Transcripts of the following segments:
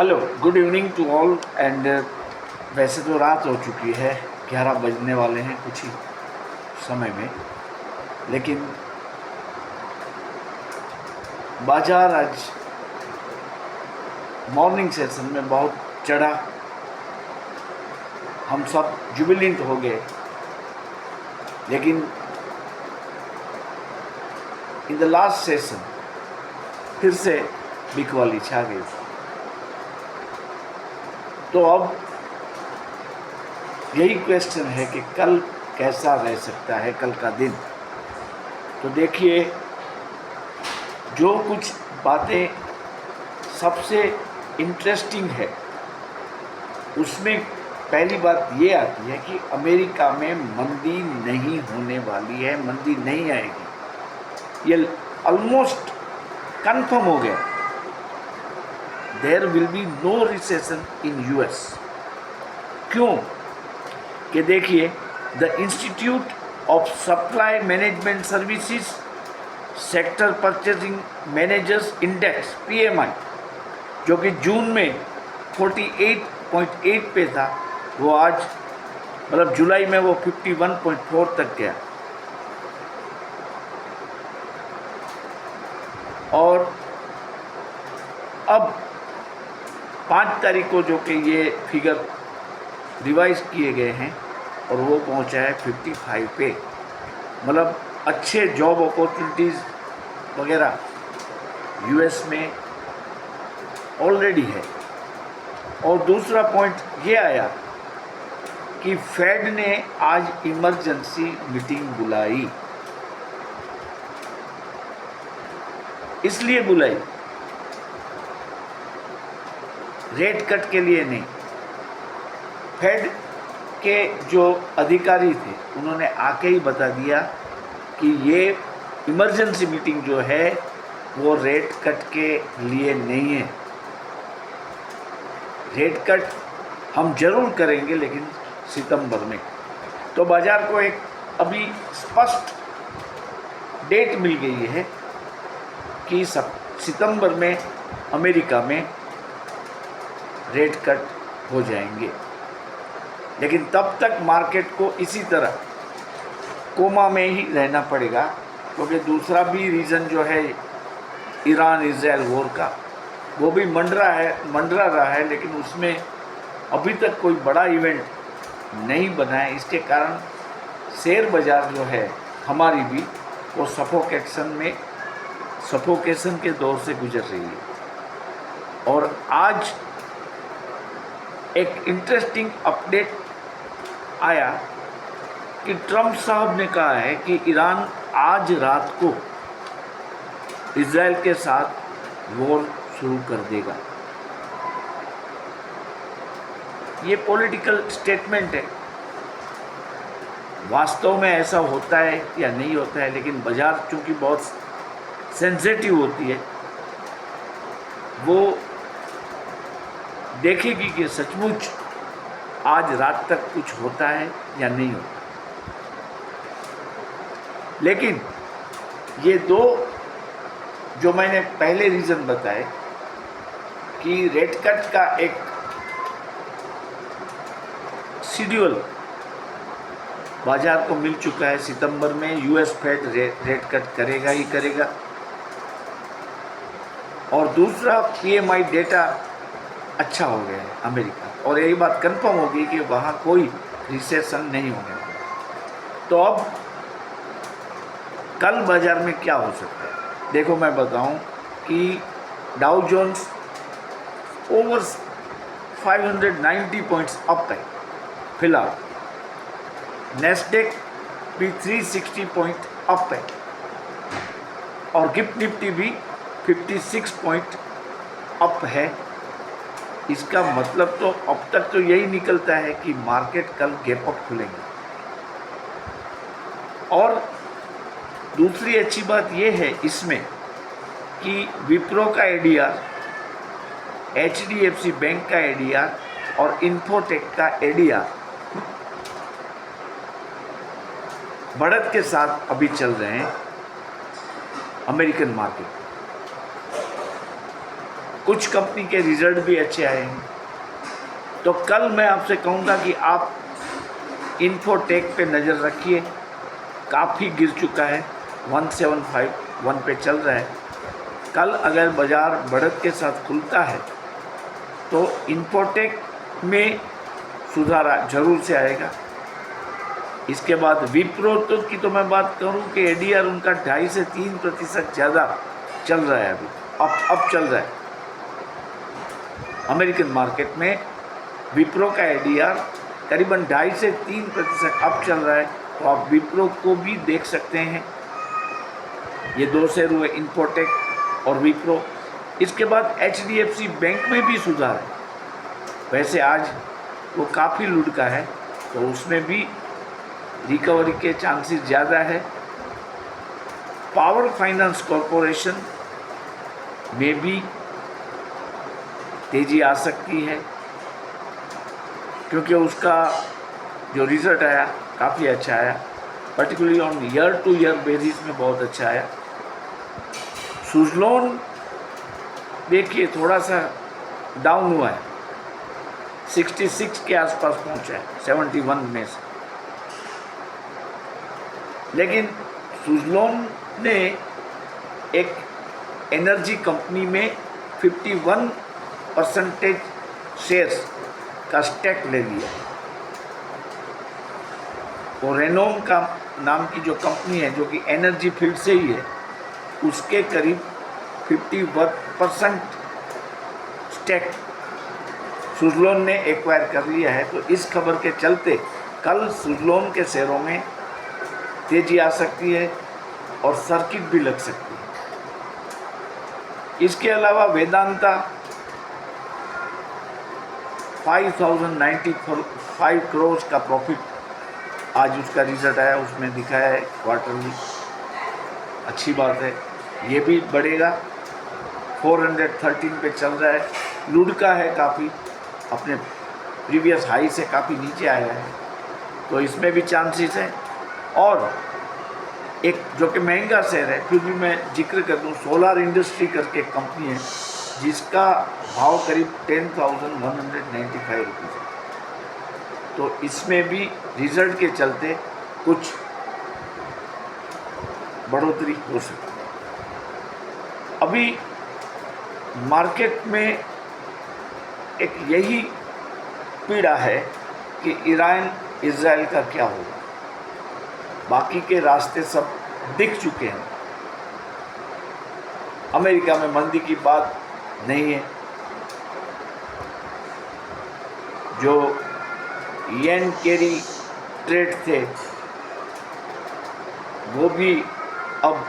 Hello, good evening to all and वैसे तो रात हो चुकी है, 11 बजने वाले हैं कुछ ही समय में, लेकिन बाज़ार आज मॉर्निंग सेशन में बहुत चढ़ा। हम सब जुबिलेंट हो गए, लेकिन इन द लास्ट सेशन फिर से बिकवाली छा गई। तो अब यही क्वेश्चन है कि कल कैसा रह सकता है, कल का दिन। तो देखिए, जो कुछ बातें सबसे इंटरेस्टिंग है उसमें पहली बात ये आती है कि अमेरिका में मंदी नहीं होने वाली है, मंदी नहीं आएगी। ये ऑलमोस्ट कंफर्म हो गया। There will be no recession in US. क्यों? कि देखिए, the institute of supply management services sector purchasing managers index PMI, जो कि जून में 48.8 पे था, वो आज मतलब जुलाई में वो 51.4 तक गया। और अब 5 तारीख को जो कि ये फिगर रिवाइज किए गए हैं और वो पहुंचा है 55 पे। मतलब अच्छे जॉब अपॉर्चुनिटीज़ वगैरह यूएस में ऑलरेडी है। और दूसरा पॉइंट ये आया कि फेड ने आज इमरजेंसी मीटिंग बुलाई। इसलिए बुलाई, रेट कट के लिए नहीं। फेड के जो अधिकारी थे उन्होंने आके ही बता दिया कि ये इमरजेंसी मीटिंग जो है वो रेट कट के लिए नहीं है। रेट कट हम जरूर करेंगे, लेकिन सितंबर में। तो बाज़ार को एक अभी स्पष्ट डेट मिल गई है कि सितंबर में अमेरिका में रेट कट हो जाएंगे। लेकिन तब तक मार्केट को इसी तरह कोमा में ही रहना पड़ेगा, क्योंकि दूसरा भी रीज़न जो है ईरान इजराइल वॉर का, वो भी मंडरा रहा है, लेकिन उसमें अभी तक कोई बड़ा इवेंट नहीं बना है। इसके कारण शेयर बाज़ार जो है हमारी भी वो सफोकेशन के दौर से गुजर रही है। और आज एक इंटरेस्टिंग अपडेट आया कि ट्रंप साहब ने कहा है कि ईरान आज रात को इजराइल के साथ वॉर शुरू कर देगा। ये पॉलिटिकल स्टेटमेंट है। वास्तव में ऐसा होता है या नहीं होता है, लेकिन बाजार चूंकि बहुत सेंसिटिव होती है, वो देखेगी कि सचमुच आज रात तक कुछ होता है या नहीं होता। लेकिन ये दो जो मैंने पहले रीज़न बताए कि रेट कट का एक शेड्यूल बाजार को मिल चुका है। सितंबर में यूएस फेड रेट कट करेगा ही करेगा। और दूसरा, PMI डेटा अच्छा हो गया है अमेरिका, और यही बात कंफर्म होगी कि वहाँ कोई रिसेशन नहीं होने वाला। तो अब कल बाज़ार में क्या हो सकता है? देखो, मैं बताऊं कि Dow Jones over 590 points up है फिलहाल। नेस्डेक भी 360 पॉइंट अप है, और गिफ्ट निफ्टी भी 56 पॉइंट अप है। इसका मतलब तो अब तक तो यही निकलता है कि मार्केट कल गैप अप खुलेंगे। और दूसरी अच्छी बात यह है इसमें कि विप्रो का ADR, HDFC बैंक का ADR और इन्फोटेक का ADR बढ़त के साथ अभी चल रहे हैं अमेरिकन मार्केट। कुछ कंपनी के रिजल्ट भी अच्छे आए हैं। तो कल मैं आपसे कहूँगा कि आप इन्फोटेक पे नज़र रखिए, काफ़ी गिर चुका है, 1751 पे चल रहा है। कल अगर बाज़ार बढ़त के साथ खुलता है तो इन्फोटेक में सुधार जरूर से आएगा। इसके बाद विप्रो की तो मैं बात करूं कि एडीआर उनका 2.5 से 3% ज़्यादा चल रहा है, अभी अब चल रहा है। अमेरिकन मार्केट में विप्रो का एडीआर करीबन 2.5 से 3% अब चल रहा है, तो आप विप्रो को भी देख सकते हैं। ये दो शेयर हुए, इन्फोटेक और विप्रो। इसके बाद HDFC बैंक में भी सुधार है। वैसे आज वो काफ़ी लुढ़का है, तो उसमें भी रिकवरी के चांसेस ज़्यादा है। पावर फाइनेंस कॉरपोरेशन में भी तेज़ी आ सकती है, क्योंकि उसका जो रिज़ल्ट आया काफ़ी अच्छा आया, particularly on year two year basis में बहुत अच्छा आया। सुज़लोन देखिए थोड़ा सा डाउन हुआ है, 66 के आसपास पहुंचा है 71 में से, लेकिन सुज़लोन ने एक एनर्जी कंपनी में 51% शेयर्स का स्टेक ले लिया। वो रेनोम का नाम की जो कंपनी है, जो कि एनर्जी फील्ड से ही है, उसके करीब 51% स्टेक सुज़लोन ने एक्वायर कर लिया है। तो इस खबर के चलते कल सुज़लोन के शेयरों में तेज़ी आ सकती है और सर्किट भी लग सकती है। इसके अलावा वेदांता 5095 करोड़ का प्रॉफिट आज उसका रिजल्ट आया, उसमें दिखाया है क्वार्टरली, अच्छी बात है। ये भी बढ़ेगा, 413 पे चल रहा है, लुढ़का है काफ़ी, अपने प्रीवियस हाई से काफ़ी नीचे आया है, तो इसमें भी चांसेस है। और एक जो कि महंगा शेयर है, फिर भी मैं जिक्र कर दूँ, सोलार इंडस्ट्री करके एक कंपनी है जिसका भाव करीब 10,195 रुपीज़ है। तो इसमें भी रिजल्ट के चलते कुछ बढ़ोतरी हो सकती है। अभी मार्केट में एक यही पीड़ा है कि ईरान इजराइल का क्या होगा। बाकी के रास्ते सब दिख चुके हैं। अमेरिका में मंदी की बात नहीं है, जो येन कैरी ट्रेड थे वो भी अब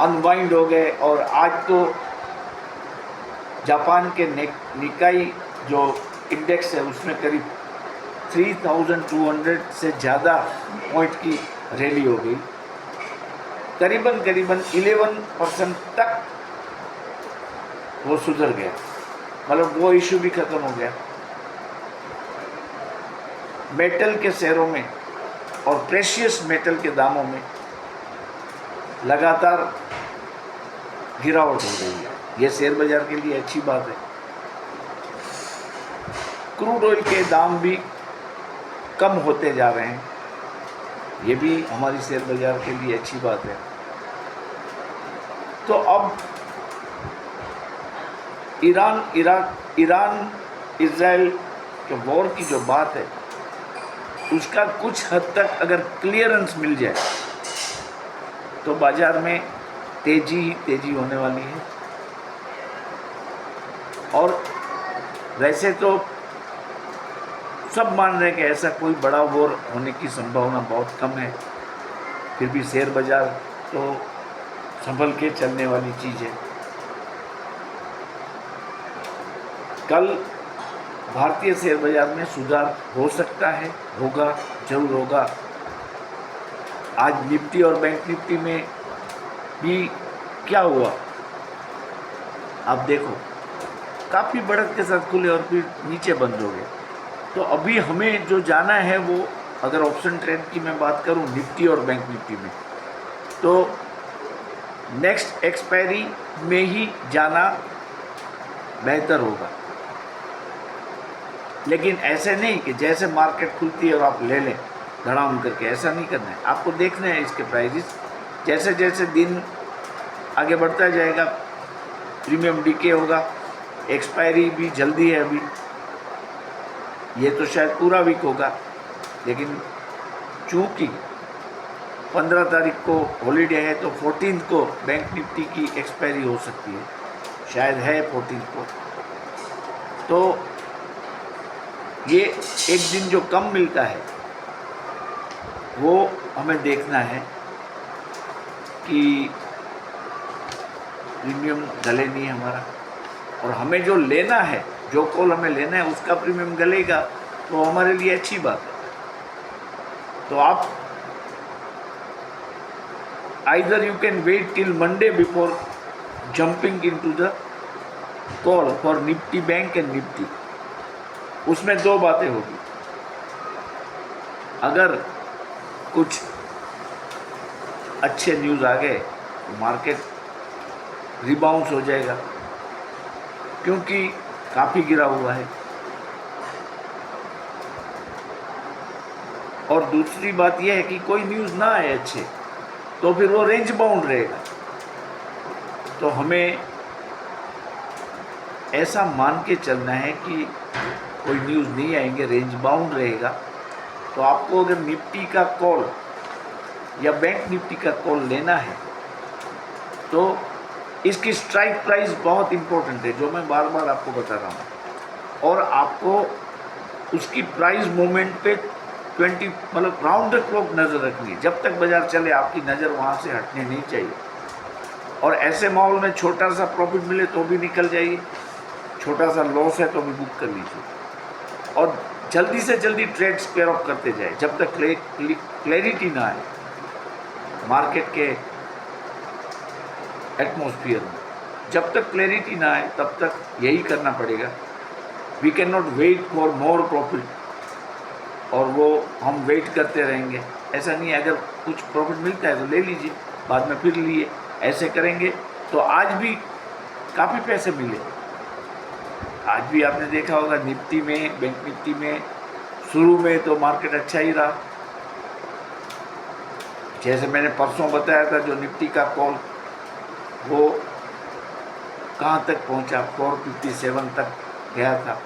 अनवाइंड हो गए, और आज तो जापान के निकाई जो इंडेक्स है उसमें करीब 3200 से ज़्यादा पॉइंट की रैली हो गई, करीबन 11% तक वो सुधर गया, मतलब वो इशू भी ख़त्म हो गया। मेटल के शेयरों में और प्रेशियस मेटल के दामों में लगातार गिरावट हो रही है, ये शेयर बाजार के लिए अच्छी बात है। क्रूड ऑयल के दाम भी कम होते जा रहे हैं, ये भी हमारी शेयर बाजार के लिए अच्छी बात है। तो अब ईरान इजराइल के वॉर की जो बात है, उसका कुछ हद तक अगर क्लियरेंस मिल जाए तो बाजार में तेजी होने वाली है। और वैसे तो सब मान रहे हैं कि ऐसा कोई बड़ा वॉर होने की संभावना बहुत कम है, फिर भी शेयर बाजार तो संभल के चलने वाली चीज़ है। कल भारतीय शेयर बाजार में सुधार हो सकता है, होगा, जरूर होगा। आज निफ्टी और बैंक निफ्टी में भी क्या हुआ आप देखो, काफ़ी बढ़त के साथ खुले और फिर नीचे बंद हो गए। तो अभी हमें जो जाना है वो, अगर ऑप्शन ट्रेड की मैं बात करूं निफ्टी और बैंक निफ्टी में, तो नेक्स्ट एक्सपायरी में ही जाना बेहतर होगा। लेकिन ऐसे नहीं कि जैसे मार्केट खुलती है और आप ले लें धड़ाम करके, ऐसा नहीं करना है। आपको देखना है इसके प्राइजेस, जैसे जैसे दिन आगे बढ़ता जाएगा प्रीमियम डीके होगा। एक्सपायरी भी जल्दी है अभी, ये तो शायद पूरा वीक होगा, लेकिन चूँकि 15 तारीख को हॉलीडे है तो 14 को बैंक निफ्टी की एक्सपायरी हो सकती है, शायद है 14 को। तो ये एक दिन जो कम मिलता है वो हमें देखना है कि प्रीमियम गले नहीं हमारा, और हमें जो लेना है, जो कॉल हमें लेना है उसका प्रीमियम गलेगा तो हमारे लिए अच्छी बात है। तो आप either you can wait till Monday before jumping into the call for Nifty Bank and Nifty। उसमें दो बातें होगी, अगर कुछ अच्छे न्यूज़ आ गए तो मार्केट रिबाउंस हो जाएगा, क्योंकि काफ़ी गिरा हुआ है। और दूसरी बात यह है कि कोई न्यूज़ ना आए अच्छे तो फिर वो रेंज बाउंड रहेगा। तो हमें ऐसा मान के चलना है कि कोई न्यूज़ नहीं आएंगे, रेंज बाउंड रहेगा। तो आपको अगर निफ्टी का कॉल या बैंक निफ्टी का कॉल लेना है तो इसकी स्ट्राइक प्राइस बहुत इम्पोर्टेंट है, जो मैं बार बार आपको बता रहा हूँ। और आपको उसकी प्राइस मूवमेंट पे 20 मतलब राउंड द क्लॉक नज़र रखनी है। जब तक बाजार चले आपकी नज़र वहाँ से हटनी नहीं चाहिए। और ऐसे माहौल में छोटा सा प्रॉफिट मिले तो भी निकल जाइए, छोटा सा लॉस है तो भी बुक कर लीजिए, और जल्दी से जल्दी ट्रेड स्क्वायर ऑफ करते जाए जब तक क्लैरिटी ना आए मार्केट के एटमॉस्फियर में। जब तक क्लैरिटी ना आए तब तक यही करना पड़ेगा। We can not wait for more profit, और वो हम वेट करते रहेंगे, ऐसा नहीं है। अगर कुछ प्रॉफिट मिलता है तो ले लीजिए, बाद में फिर लिए, ऐसे करेंगे तो आज भी काफ़ी पैसे मिले। आज भी आपने देखा होगा निफ्टी में, बैंक निफ्टी में शुरू में तो मार्केट अच्छा ही रहा। जैसे मैंने परसों बताया था, जो निफ्टी का कॉल वो कहाँ तक पहुँचा, 457 तक गया था,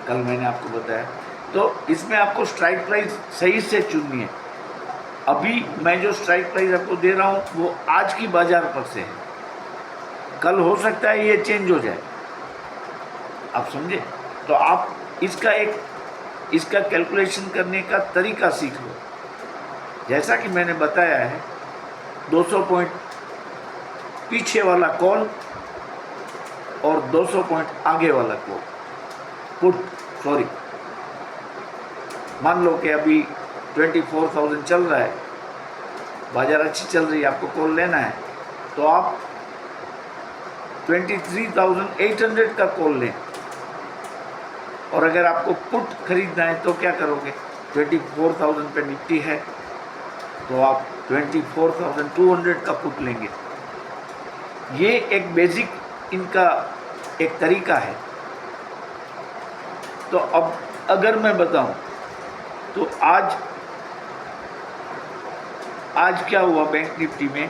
कल मैंने आपको बताया। तो इसमें आपको स्ट्राइक प्राइस सही से चुननी है। अभी मैं जो स्ट्राइक प्राइस आपको दे रहा हूँ वो आज की बाजार पर से है, कल हो सकता है ये चेंज हो जाए, आप समझे। तो आप इसका कैलकुलेशन करने का तरीका सीख लो। जैसा कि मैंने बताया है, 200 पॉइंट पीछे वाला कॉल और 200 पॉइंट आगे वाला पुट, मान लो कि अभी 24,000 चल रहा है, बाजार अच्छी चल रही है, आपको कॉल लेना है तो आप 23,800 का कॉल लें। और अगर आपको पुट खरीदना है तो क्या करोगे, 24,000 पे निफ्टी है तो आप 24,200 का पुट लेंगे। ये एक बेसिक इनका एक तरीका है। तो अब अगर मैं बताऊं तो आज क्या हुआ बैंक निफ्टी में,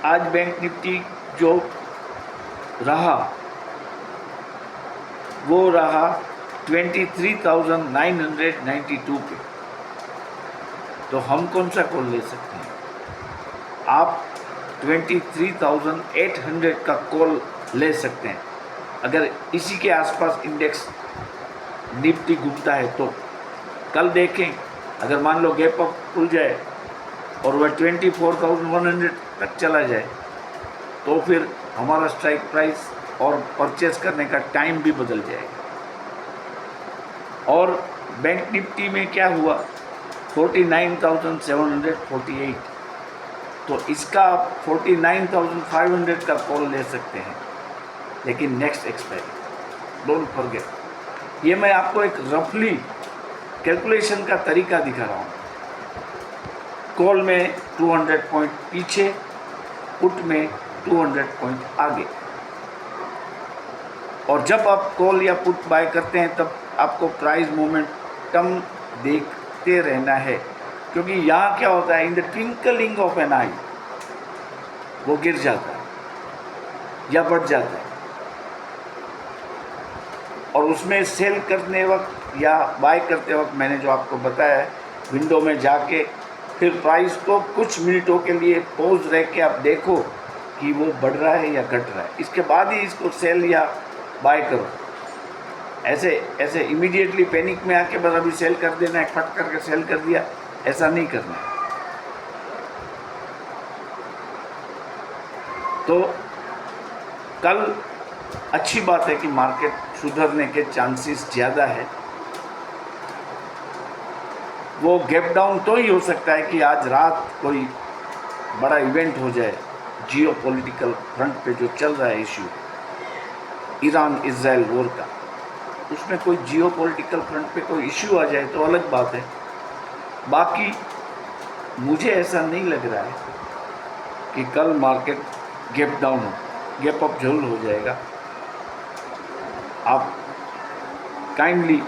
आज बैंक निफ्टी जो रहा वो रहा 23,992 पे। तो हम कौन सा कॉल ले सकते हैं, आप 23,800 का कॉल ले सकते हैं। अगर इसी के आसपास इंडेक्स निफ्टी घूमता है तो कल देखें, अगर मान लो गैप अप खुल जाए और वह 24,100 तक चला जाए तो फिर हमारा स्ट्राइक प्राइस और परचेस करने का टाइम भी बदल जाएगा। और बैंक निफ्टी में क्या हुआ, 49,748, तो इसका 49,500 का कॉल ले सकते हैं, लेकिन नेक्स्ट एक्सपायरी डोंट फॉरगेट। ये मैं आपको एक रफली कैलकुलेशन का तरीका दिखा रहा हूँ। कॉल में 200 पॉइंट पीछे, पुट में 200 पॉइंट आगे। और जब आप कॉल या पुट बाय करते हैं तब आपको प्राइस मोमेंटम देखते रहना है, क्योंकि यहाँ क्या होता है, in the twinkling of an eye वो गिर जाता है या बढ़ जाता है। और उसमें सेल करने वक्त या बाय करते वक्त मैंने जो आपको बताया है, विंडो में जाके फिर प्राइस को कुछ मिनटों के लिए पॉज रह के आप देखो कि वो बढ़ रहा है या घट रहा है, इसके बाद ही इसको सेल या बाय करो। ऐसे इमीडिएटली पैनिक में आके बस अभी सेल कर देना है, फट करके सेल कर दिया, ऐसा नहीं करना है। तो कल अच्छी बात है कि मार्केट सुधरने के चांसेस ज़्यादा है। वो गैप डाउन तो ही हो सकता है कि आज रात कोई बड़ा इवेंट हो जाए, जियो पॉलिटिकल फ्रंट पे जो चल रहा है इशू ईरान इजराइल वॉर का, उसमें कोई जियो पॉलिटिकल फ्रंट पे कोई इशू आ जाए तो अलग बात है। बाकी मुझे ऐसा नहीं लग रहा है कि कल मार्केट गैप डाउन हो, गैप अप जरूर हो जाएगा। आप काइंडली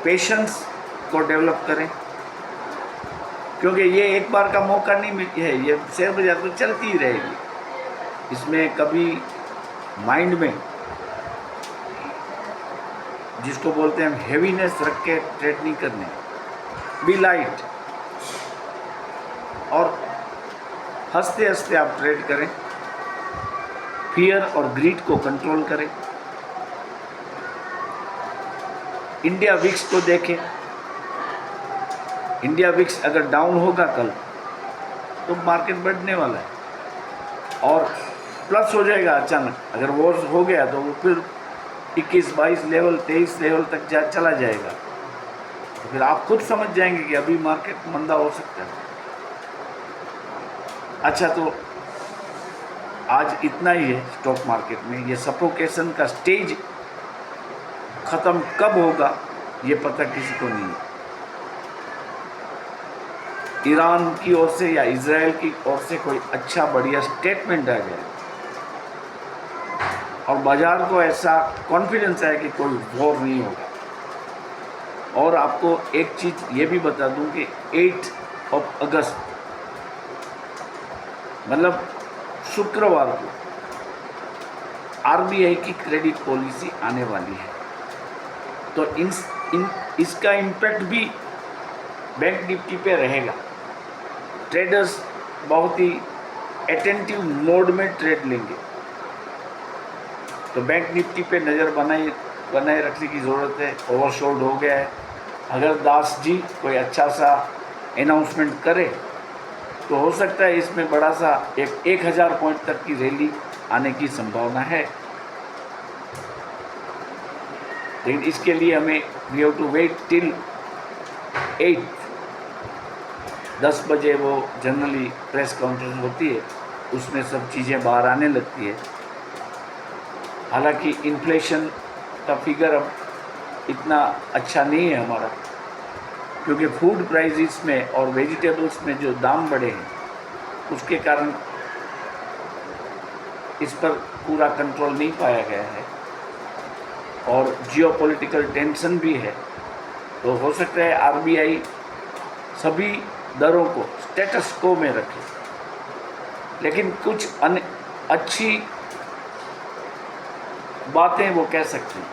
पेशेंस को डेवलप करें, क्योंकि ये एक बार का मौका नहीं है, ये शेयर बाजार तो चलती ही रहेगी। इसमें कभी माइंड में जिसको बोलते हैं हम हेवीनेस रख के ट्रेड नहीं करने, बी लाइट और हंसते हंसते आप ट्रेड करें, फियर और ग्रीड को कंट्रोल करें। इंडिया विक्स को देखें, इंडिया विक्स अगर डाउन होगा कल तो मार्केट बढ़ने वाला है और प्लस हो जाएगा अचानक। अगर वो हो गया तो वो फिर 21-22 लेवल 23 लेवल तक चला जाएगा, तो फिर आप खुद समझ जाएंगे कि अभी मार्केट मंदा हो सकता है। अच्छा, तो आज इतना ही है स्टॉक मार्केट में। ये सफोकेशन का स्टेज ख़त्म कब होगा ये पता किसी को नहीं है। ईरान की ओर से या इजराइल की ओर से कोई अच्छा बढ़िया स्टेटमेंट आ जाए और बाजार को ऐसा कॉन्फिडेंस है कि कोई वॉर नहीं होगा। और आपको एक चीज़ ये भी बता दूं कि 8 अगस्त मतलब शुक्रवार को आरबीआई की क्रेडिट पॉलिसी आने वाली है, तो इसका इम्पैक्ट भी बैंक निफ्टी पे रहेगा। ट्रेडर्स बहुत ही अटेंटिव मोड में ट्रेड लेंगे, तो बैंक निफ्टी पे नज़र बनाए रखने की ज़रूरत है। ओवरशॉट हो गया है, अगर दास जी कोई अच्छा सा अनाउंसमेंट करे तो हो सकता है इसमें बड़ा सा 1000 पॉइंट तक की रैली आने की संभावना है। लेकिन इसके लिए हमें we have to wait till 10 बजे वो जनरली प्रेस कॉन्फ्रेंस होती है, उसमें सब चीज़ें बाहर आने लगती है। हालांकि इन्फ्लेशन का फिगर अब इतना अच्छा नहीं है हमारा, क्योंकि फूड प्राइसेस में और वेजिटेबल्स में जो दाम बढ़े हैं उसके कारण इस पर पूरा कंट्रोल नहीं पाया गया है और जियोपॉलिटिकल टेंशन भी है। तो हो सकता है आरबीआई सभी दरों को स्टेटस को में रखे, लेकिन कुछ अच्छी बातें वो कह सकते हैं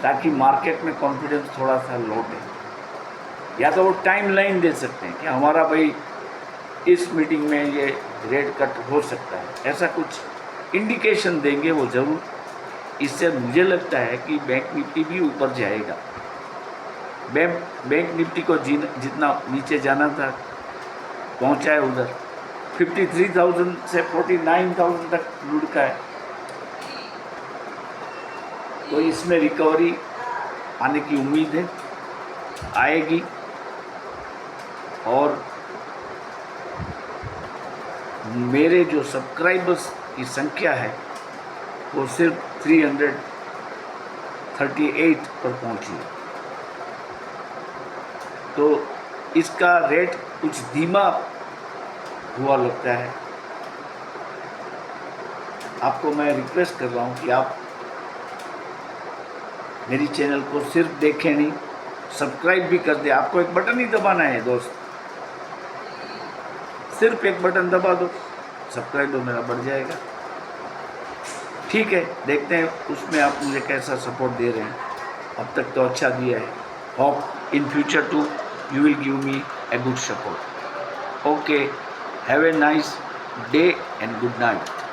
ताकि मार्केट में कॉन्फिडेंस थोड़ा सा लौटे। या तो वो टाइम लाइन दे सकते हैं कि हमारा भाई इस मीटिंग में ये रेट कट हो सकता है, ऐसा कुछ इंडिकेशन देंगे वो ज़रूर। इससे मुझे लगता है कि बैंक निफ्टी भी ऊपर जाएगा। बैंक निफ्टी को जितना नीचे जाना था पहुंचा है उधर, 53,000 से 49,000 तक लुढ़का है, तो इसमें रिकवरी आने की उम्मीद है, आएगी। और मेरे जो सब्सक्राइबर्स की संख्या है वो सिर्फ 338 पर पहुंची है, तो इसका रेट कुछ धीमा हुआ लगता है। आपको मैं रिक्वेस्ट कर रहा हूँ कि आप मेरी चैनल को सिर्फ देखें नहीं, सब्सक्राइब भी कर दें। आपको एक बटन ही दबाना है दोस्त, सिर्फ एक बटन दबा दो, सब्सक्राइबर मेरा बढ़ जाएगा। ठीक है, देखते हैं उसमें आप मुझे कैसा सपोर्ट दे रहे हैं। अब तक तो अच्छा दिया है। Hope in future to you will give me a good support. Okay, have a nice day and good night.